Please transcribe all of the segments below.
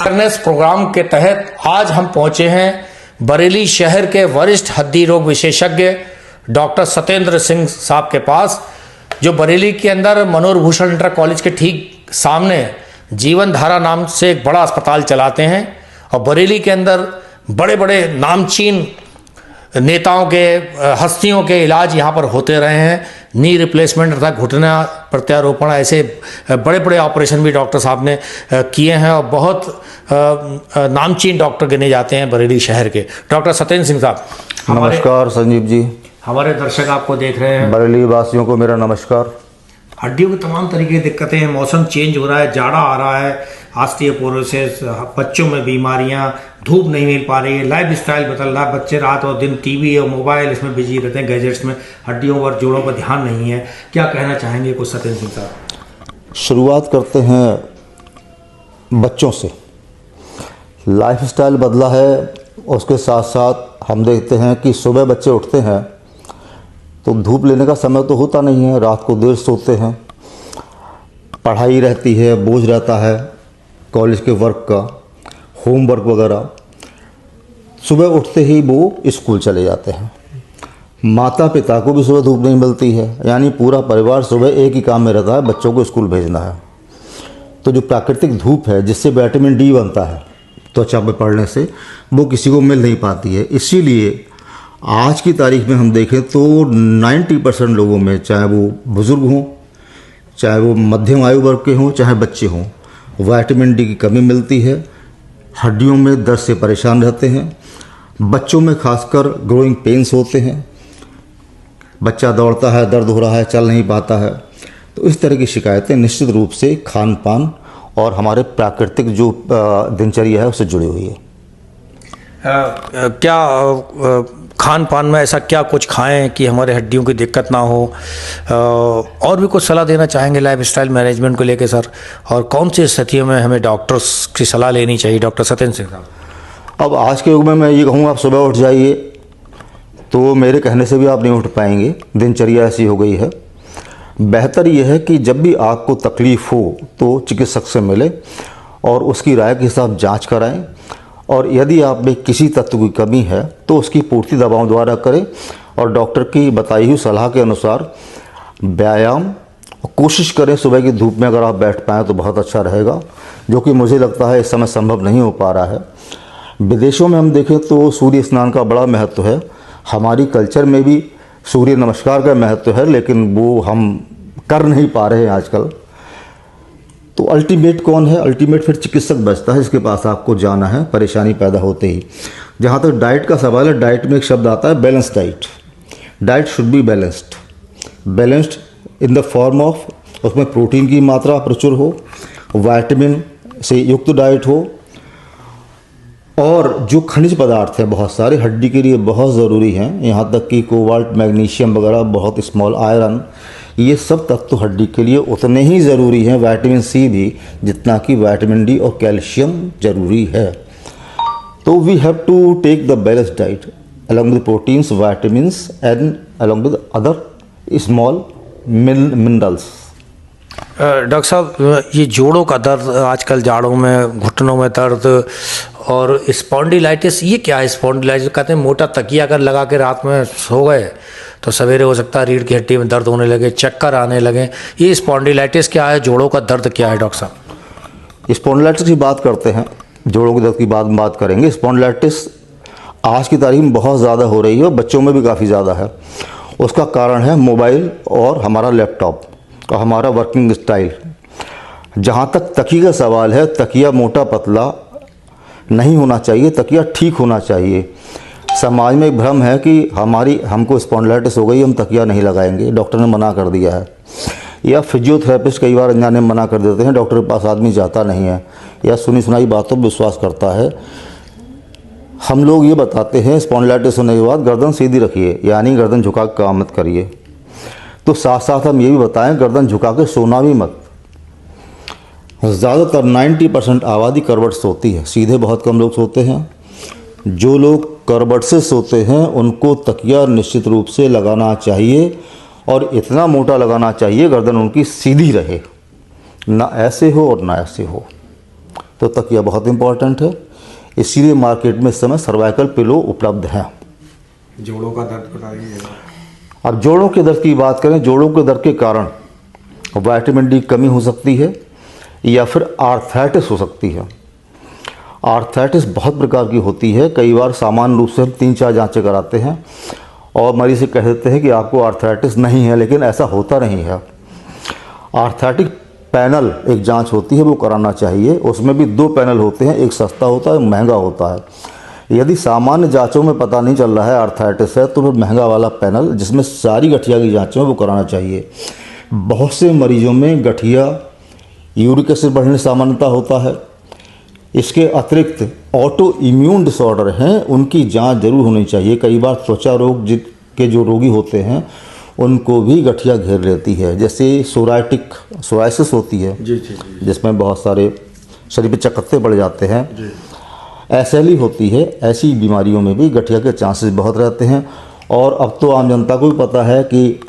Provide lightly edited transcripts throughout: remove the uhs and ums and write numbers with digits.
Awareness programme के तहत आज हम पहुंचे हैं बरेली शहर के वरिष्ठ हड्डी रोग विशेषज्ञ डॉक्टर सत्येंद्र सिंह साहब के पास, जो बरेली के अंदर मनोहर भूषण इंटर कॉलेज के ठीक सामने जीवन धारा नाम से एक बड़ा अस्पताल चलाते हैं। और बरेली के अंदर बड़े बड़े नामचीन नेताओं के, हस्तियों के इलाज यहाँ पर होते रहे हैं। नी रिप्लेसमेंट अर्थात घुटना प्रत्यारोपण, ऐसे बड़े बड़े ऑपरेशन भी डॉक्टर साहब ने किए हैं और बहुत नामचीन डॉक्टर गिने जाते हैं बरेली शहर के। डॉक्टर सत्येंद्र सिंह साहब, नमस्कार संजीव जी। हमारे दर्शक आपको देख रहे हैं। बरेली वासियों को मेरा नमस्कार। हड्डियों की तमाम तरीके की दिक्कतें हैं, मौसम चेंज हो रहा है, जाड़ा आ रहा है, ऑस्टियोपोरोसिस, बच्चों में बीमारियां, धूप नहीं मिल पा रही है, लाइफ स्टाइल बदल रहा है, बच्चे रात और दिन टीवी और मोबाइल इसमें बिजी रहते हैं, गैजेट्स में, हड्डियों और जोड़ों पर ध्यान नहीं है। क्या कहना चाहेंगे कुछ सत्येंद्र सिंह साहब? शुरुआत करते हैं बच्चों से। लाइफ स्टाइल बदला है, उसके साथ साथ हम देखते हैं कि सुबह बच्चे उठते हैं तो धूप लेने का समय तो होता नहीं है, रात को देर सोते हैं, पढ़ाई रहती है, बोझ रहता है कॉलेज के वर्क का, होमवर्क वगैरह, सुबह उठते ही वो स्कूल चले जाते हैं। माता पिता को भी सुबह धूप नहीं मिलती है, यानी पूरा परिवार सुबह एक ही काम में रहता है, बच्चों को स्कूल भेजना है। तो जो प्राकृतिक धूप है जिससे विटामिन डी बनता है त्वचा पर पड़ने से, वो किसी को मिल नहीं पाती है। इसीलिए आज की तारीख में हम देखें तो 90% लोगों में, चाहे वो बुज़ुर्ग हों, चाहे वो मध्यम आयु वर्ग के हों, चाहे बच्चे हों, विटामिन डी की कमी मिलती है। हड्डियों में दर्द से परेशान रहते हैं। बच्चों में खासकर ग्रोइंग पेन्स होते हैं, बच्चा दौड़ता है, दर्द हो रहा है, चल नहीं पाता है। तो इस तरह की शिकायतें निश्चित रूप से खान पान और हमारे प्राकृतिक जो दिनचर्या है उससे जुड़ी हुई है। क्या खान पान में ऐसा क्या कुछ खाएं कि हमारे हड्डियों की दिक्कत ना हो? और भी कुछ सलाह देना चाहेंगे लाइफ स्टाइल मैनेजमेंट को लेकर सर? और कौन सी स्थितियों में हमें डॉक्टर्स की सलाह लेनी चाहिए? डॉक्टर सत्येंद्र सिंह साहब, अब आज के युग में मैं ये कहूँगा, आप सुबह उठ जाइए, तो मेरे कहने से भी आप नहीं उठ पाएंगे, दिनचर्या ऐसी हो गई है। बेहतर यह है कि जब भी आपको तकलीफ़ हो तो चिकित्सक से मिले और उसकी राय के हिसाब जाँच कराएँ, और यदि आप में किसी तत्व की कमी है तो उसकी पूर्ति दवाओं द्वारा करें, और डॉक्टर की बताई हुई सलाह के अनुसार व्यायाम कोशिश करें। सुबह की धूप में अगर आप बैठ पाएँ तो बहुत अच्छा रहेगा, जो कि मुझे लगता है इस समय संभव नहीं हो पा रहा है। विदेशों में हम देखें तो सूर्य स्नान का बड़ा महत्व है, हमारी कल्चर में भी सूर्य नमस्कार का महत्व है, लेकिन वो हम कर नहीं पा रहे हैं आजकल। तो अल्टीमेट कौन है? अल्टीमेट फिर चिकित्सक बचता है, जिसके पास आपको जाना है परेशानी पैदा होते ही। जहाँ तक डाइट का सवाल है, डाइट में एक शब्द आता है balance diet. Diet should be balanced, balanced in the form of, उसमें प्रोटीन की मात्रा प्रचुर हो, विटामिन से युक्त डाइट हो, और जो खनिज पदार्थ हैं बहुत सारे हड्डी के लिए बहुत ज़रूरी हैं, यहाँ तक कि कोबाल्ट, मैग्नीशियम वगैरह, बहुत स्मॉल आयरन, ये सब तत्व हड्डी के लिए उतने ही ज़रूरी हैं, विटामिन सी भी, जितना कि विटामिन डी और कैल्शियम ज़रूरी है। तो we have to take the balance diet along with proteins, vitamins and along with other small minerals. Doctor साहब, ये जोड़ों का दर्द आजकल, जाड़ों में घुटनों में दर्द और स्पॉन्डिलाइटिस, ये क्या है? स्पॉन्डिलाइटिस कहते हैं मोटा तकिया अगर लगा के रात में सो गए तो सवेरे हो सकता है रीढ़ की हड्डी में दर्द होने लगे, चक्कर आने लगे। ये स्पॉन्डिलाइटिस क्या है? जोड़ों का दर्द क्या है डॉक्टर साहब? स्पॉन्डिलाइटिस की बात करते हैं, जोड़ों के दर्द की बात करेंगे। स्पॉन्डिलाइटिस आज की तारीख में बहुत ज़्यादा हो रही है और बच्चों में भी काफ़ी ज़्यादा है। उसका कारण है मोबाइल और हमारा लैपटॉप और हमारा वर्किंग स्टाइल। जहाँ तक तकिया का सवाल है, तकिया मोटा पतला नहीं होना चाहिए, तकिया ठीक होना चाहिए। समाज में एक भ्रम है कि हमको स्पॉन्डिलाइटिस हो गई, हम तकिया नहीं लगाएंगे, डॉक्टर ने मना कर दिया है, या फिजियोथेरेपिस्ट कई बार अनजाने मना कर देते हैं, डॉक्टर के पास आदमी जाता नहीं है, या सुनी सुनाई बातों पर विश्वास करता है। हम लोग ये बताते हैं स्पॉन्डिलाइटिस होने के बाद गर्दन सीधी रखिए, यानी गर्दन झुका के काम मत करिए। तो साथ साथ हम ये भी बताएं, गर्दन झुका के सोना भी मत। ज़्यादातर 90% आबादी करवट सोती है, सीधे बहुत कम लोग सोते हैं। जो लोग करवट से सोते हैं उनको तकिया निश्चित रूप से लगाना चाहिए, और इतना मोटा लगाना चाहिए गर्दन उनकी सीधी रहे, ना ऐसे हो और ना ऐसे हो। तो तकिया बहुत इंपॉर्टेंट है। इसीलिए मार्केट में इस समय सर्वाइकल पिलो उपलब्ध हैं। जोड़ों का दर्द बताइए। अब जोड़ों के दर्द की बात करें, जोड़ों के दर्द के कारण विटामिन डी की कमी हो सकती है या फिर आर्थराइटिस हो सकती है। आर्थराइटिस बहुत प्रकार की होती है। कई बार सामान्य रूप से हम 3-4 जांचें कराते हैं और मरीज से कह देते हैं कि आपको आर्थराइटिस नहीं है, लेकिन ऐसा होता नहीं है। आर्थराइटिक पैनल एक जांच होती है, वो कराना चाहिए। उसमें भी 2 पैनल होते हैं, एक सस्ता होता है, एक महंगा होता है। यदि सामान्य जांचों में पता नहीं चल रहा है आर्थराइटिस है, तो फिर महंगा वाला पैनल जिसमें सारी गठिया की जांचें वो कराना चाहिए। बहुत से मरीजों में गठिया, यूरिक एसिड बढ़ने सामान्यता होता है। इसके अतिरिक्त ऑटो इम्यून डिसऑर्डर हैं, उनकी जांच जरूर होनी चाहिए। कई बार त्वचा रोग के जो रोगी होते हैं उनको भी गठिया घेर लेती है, जैसे सोराइसिस होती है जी जी जी। जिसमें बहुत सारे शरीर पे चकत्ते पड़ जाते हैं। एसएलई होती है, ऐसी बीमारियों में भी गठिया के चांसेस बहुत रहते हैं। और अब तो आम जनता को भी पता है कि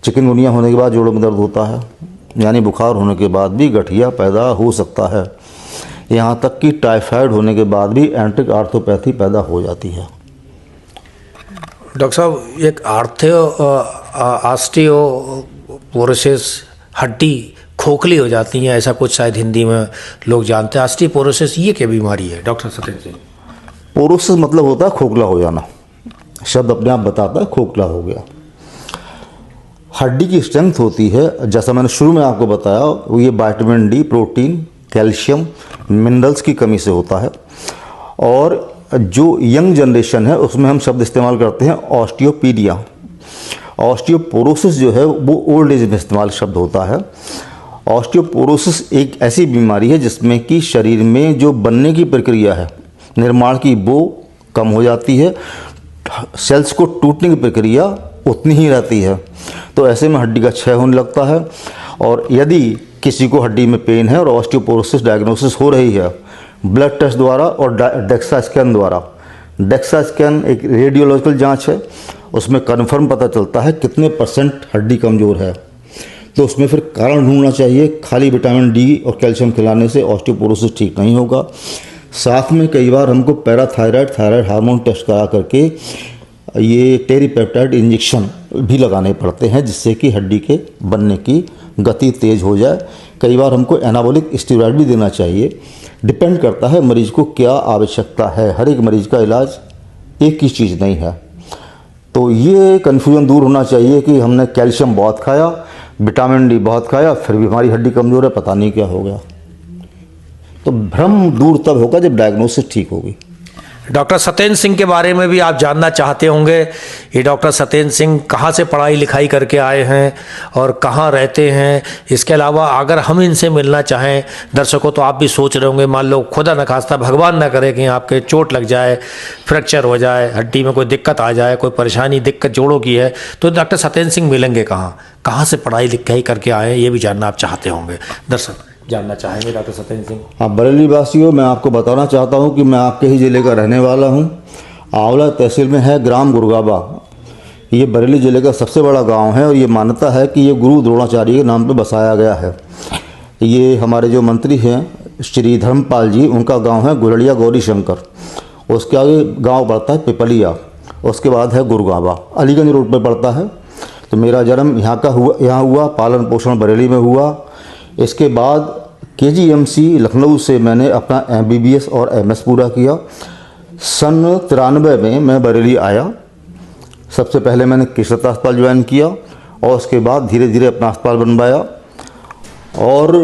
चिकनगुनिया होने के बाद जोड़ों में दर्द होता है, यानी बुखार होने के बाद भी गठिया पैदा हो सकता है। यहाँ तक कि टाइफाइड होने के बाद भी एंट्रिक आर्थोपैथी पैदा हो जाती है। डॉक्टर साहब, एक ऑस्टियोपोरोसिस, हड्डी खोखली हो जाती है, ऐसा कुछ शायद हिंदी में लोग जानते हैं। ऑस्टियोपोरोसिस ये क्या बीमारी है डॉक्टर सत्येंद्र सिंह? पोरोसिस मतलब होता है खोखला हो जाना। शब्द अपने आप बताता है खोखला हो गया। हड्डी की स्ट्रेंथ होती है, जैसा मैंने शुरू में आपको बताया, वो ये vitamin D, protein, calcium, minerals की कमी से होता है। और जो यंग जनरेशन है उसमें हम शब्द इस्तेमाल करते हैं ऑस्टियोपीडिया। ऑस्टियोपोरोसिस जो है वो ओल्ड एज में इस्तेमाल शब्द होता है। ऑस्टियोपोरोसिस एक ऐसी बीमारी है जिसमें कि शरीर में जो बनने की प्रक्रिया है, निर्माण की, वो कम हो जाती है। सेल्स को टूटने की प्रक्रिया उतनी ही रहती है। तो ऐसे में हड्डी का क्षय होने लगता है। और यदि किसी को हड्डी में पेन है और ऑस्टियोपोरोसिस डायग्नोसिस हो रही है, ब्लड टेस्ट द्वारा और डेक्सा स्कैन द्वारा, डेक्सा स्कैन एक रेडियोलॉजिकल जांच है, उसमें कन्फर्म पता चलता है कितने % हड्डी कमज़ोर है। तो उसमें फिर कारण ढूंढना चाहिए। खाली विटामिन डी और कैल्शियम खिलाने से ऑस्टियोपोरोसिस ठीक नहीं होगा। साथ में कई बार हमको पैराथायराइड, थायराइड हार्मोन टेस्ट करा करके ये टेरिपेप्टाइड इंजेक्शन भी लगाने पड़ते हैं, जिससे कि हड्डी के बनने की गति तेज़ हो जाए। कई बार हमको एनाबॉलिक स्टेरॉइड भी देना चाहिए। डिपेंड करता है मरीज को क्या आवश्यकता है। हर एक मरीज का इलाज एक ही चीज़ नहीं है। तो ये कन्फ्यूजन दूर होना चाहिए कि हमने कैल्शियम बहुत खाया, विटामिन डी बहुत खाया, फिर भी हमारी हड्डी कमज़ोर है, पता नहीं क्या हो गया। तो भ्रम दूर तब होगा जब डायग्नोसिस ठीक होगी। डॉक्टर सत्येंद्र सिंह के बारे में भी आप जानना चाहते होंगे। ये डॉक्टर सत्येंद्र सिंह कहाँ से पढ़ाई लिखाई करके आए हैं और कहाँ रहते हैं। इसके अलावा अगर हम इनसे मिलना चाहें, दर्शकों, तो आप भी सोच रहे होंगे, मान लो खुदा न खास्ता, भगवान ना करे कि आपके चोट लग जाए, फ्रैक्चर हो जाए, हड्डी में कोई दिक्कत आ जाए, कोई परेशानी, दिक्कत जोड़ों की है, तो डॉक्टर सत्येंद्र सिंह मिलेंगे कहाँ, कहाँ से पढ़ाई लिखाई करके आए हैं, ये भी जानना आप चाहते होंगे। दर्शक जानना चाहेंगे डॉक्टर सत्येंद्र सिंह। हाँ, बरेली वासियों, मैं आपको बताना चाहता हूँ कि मैं आपके ही ज़िले का रहने वाला हूँ। आंवला तहसील में है ग्राम गुरगाबा। ये बरेली ज़िले का सबसे बड़ा गांव है और ये मान्यता है कि ये गुरु द्रोणाचार्य के नाम पे बसाया गया है। ये हमारे जो मंत्री हैं श्री धर्मपाल जी, उनका गांव है गुरड़िया गौरी शंकर। उसके आगे गांव पड़ता है पिपलिया, उसके बाद है गुरगाबा, अलीगंज रोड पर पड़ता है। तो मेरा जन्म यहाँ हुआ, पालन पोषण बरेली में हुआ। इसके बाद KGMC लखनऊ से मैंने अपना MBBS और MS पूरा किया। सन 93 में मैं बरेली आया। सबसे पहले मैंने केशरता अस्पताल ज्वाइन किया और उसके बाद धीरे धीरे अपना अस्पताल बनवाया। और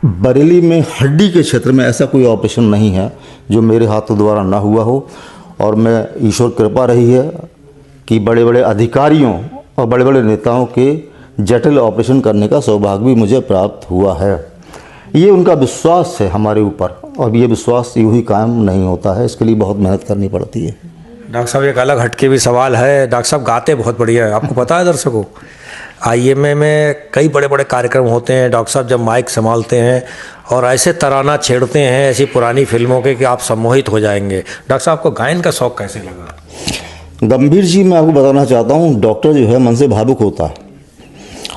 बरेली में हड्डी के क्षेत्र में ऐसा कोई ऑपरेशन नहीं है जो मेरे हाथों द्वारा ना हुआ हो। और मैं, ईश्वर कृपा रही है कि बड़े बड़े अधिकारियों और बड़े बड़े नेताओं के जटिल ऑपरेशन करने का सौभाग्य भी मुझे प्राप्त हुआ है। ये उनका विश्वास है हमारे ऊपर, और ये विश्वास यूँ ही कायम नहीं होता है, इसके लिए बहुत मेहनत करनी पड़ती है। डॉक्टर साहब, एक अलग हटके भी सवाल है। डॉक्टर साहब गाते बहुत बढ़िया है, आपको पता है दर्शकों? IMA में कई बड़े बड़े कार्यक्रम होते हैं, डॉक्टर साहब जब माइक संभालते हैं और ऐसे तराना छेड़ते हैं ऐसी पुरानी फिल्मों के कि आप सम्मोहित हो जाएंगे। डॉक्टर साहब को गायन का शौक़ कैसे लगा? गंभीर जी, मैं आपको बताना चाहता हूँ, डॉक्टर जो है मन से भावुक होता है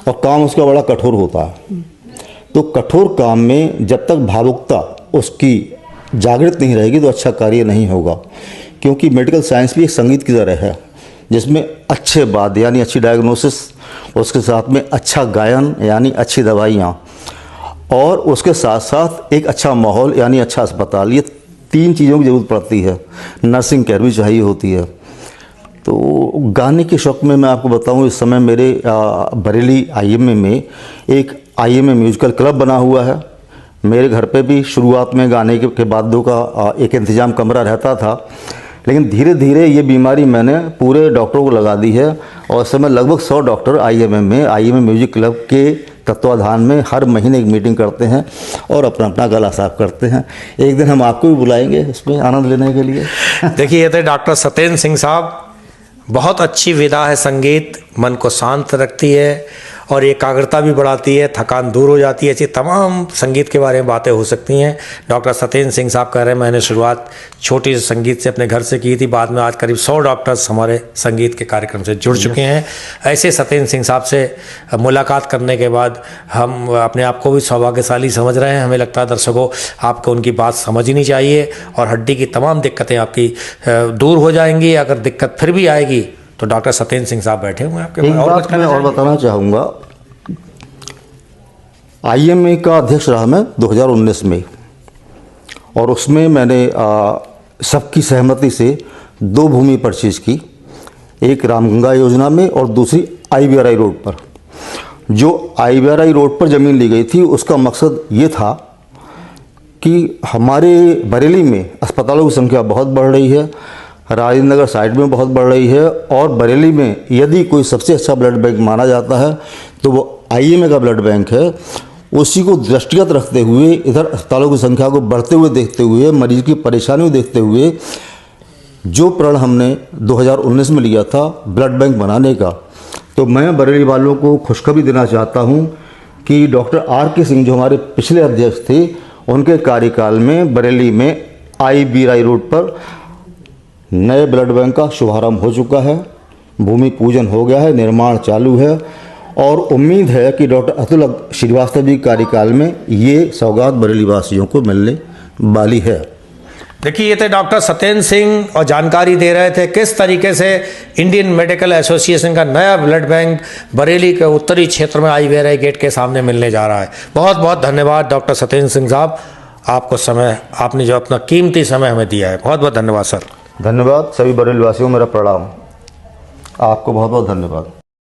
और काम उसका बड़ा कठोर होता है। तो कठोर काम में जब तक भावुकता उसकी जागृत नहीं रहेगी तो अच्छा कार्य नहीं होगा, क्योंकि मेडिकल साइंस भी एक संगीत की तरह है जिसमें अच्छे वाद्य यानी अच्छी डायग्नोसिस, उसके साथ में अच्छा गायन यानी अच्छी दवाइयाँ, और उसके साथ साथ एक अच्छा माहौल यानी अच्छा अस्पताल, ये 3 चीज़ों की ज़रूरत पड़ती है। नर्सिंग केयर भी चाहिए होती है। तो गाने के शौक़ में मैं आपको बताऊं, इस समय मेरे बरेली आईएमए में एक आईएमए म्यूजिकल क्लब बना हुआ है। मेरे घर पे भी शुरुआत में गाने के वाद्यों का एक इंतज़ाम कमरा रहता था, लेकिन धीरे धीरे ये बीमारी मैंने पूरे डॉक्टरों को लगा दी है और इस समय लगभग 100 डॉक्टर आईएमए म्यूजिक क्लब के तत्वाधान में हर महीने एक मीटिंग करते हैं और अपना अपना गला साफ करते हैं। एक दिन हम आपको भी बुलाएंगे इसमें आनंद लेने के लिए। देखिए, ये थे डॉक्टर सत्येंद्र सिंह साहब। बहुत अच्छी विधा है संगीत, मन को शांत रखती है और एकाग्रता भी बढ़ाती है, थकान दूर हो जाती है। ऐसी तमाम संगीत के बारे में बातें हो सकती हैं। डॉक्टर सत्येंद्र सिंह साहब कह रहे हैं मैंने शुरुआत छोटी से संगीत से अपने घर से की थी, बाद में आज करीब 100 डॉक्टर्स हमारे संगीत के कार्यक्रम से जुड़ चुके हैं। ऐसे सत्येंद्र सिंह साहब से मुलाकात करने के बाद हम अपने आप को भी सौभाग्यशाली समझ रहे हैं। हमें लगता है दर्शकों आपको उनकी बात समझनी चाहिए और हड्डी की तमाम दिक्कतें आपकी दूर हो जाएंगी। अगर दिक्कत फिर भी आएगी तो डॉक्टर सत्येंद्र सिंह साहब बैठे हुए हैं आपके एक बात मैं और बताना चाहूँगा, आईएमए का अध्यक्ष रहा मैं 2019 में, और उसमें मैंने सबकी सहमति से 2 भूमि परचेज की, एक रामगंगा योजना में और दूसरी आईवीआरआई रोड पर। जो आईवीआरआई रोड पर ज़मीन ली गई थी उसका मकसद ये था कि हमारे बरेली में अस्पतालों की संख्या बहुत बढ़ रही है, राजेंद्र नगर साइड में बहुत बढ़ रही है, और बरेली में यदि कोई सबसे अच्छा ब्लड बैंक माना जाता है तो वो आईएमए का ब्लड बैंक है। उसी को दृष्टिगत रखते हुए, इधर अस्पतालों की संख्या को बढ़ते हुए देखते हुए, मरीज की परेशानियों देखते हुए जो प्रण हमने 2019 में लिया था ब्लड बैंक बनाने का, तो मैं बरेली वालों को खुशखबरी देना चाहता हूँ कि डॉक्टर आर.के. सिंह जो हमारे पिछले अध्यक्ष थे, उनके कार्यकाल में बरेली में आईवीआरआई रोड पर नए ब्लड बैंक का शुभारंभ हो चुका है, भूमि पूजन हो गया है, निर्माण चालू है, और उम्मीद है कि डॉक्टर अतुल श्रीवास्तव जी कार्यकाल में ये सौगात बरेली वासियों को मिलने वाली है। देखिए, ये थे डॉक्टर सत्येंद्र सिंह और जानकारी दे रहे थे किस तरीके से इंडियन मेडिकल एसोसिएशन का नया ब्लड बैंक बरेली के उत्तरी क्षेत्र में आईवीआरआई गेट के सामने मिलने जा रहा है। बहुत बहुत धन्यवाद डॉक्टर सत्येंद्र सिंह साहब, आपको समय, आपने जो अपना कीमती समय हमें दिया है, बहुत बहुत धन्यवाद सर। धन्यवाद। सभी बरेली वासियों को मेरा प्रणाम। आपको बहुत बहुत धन्यवाद।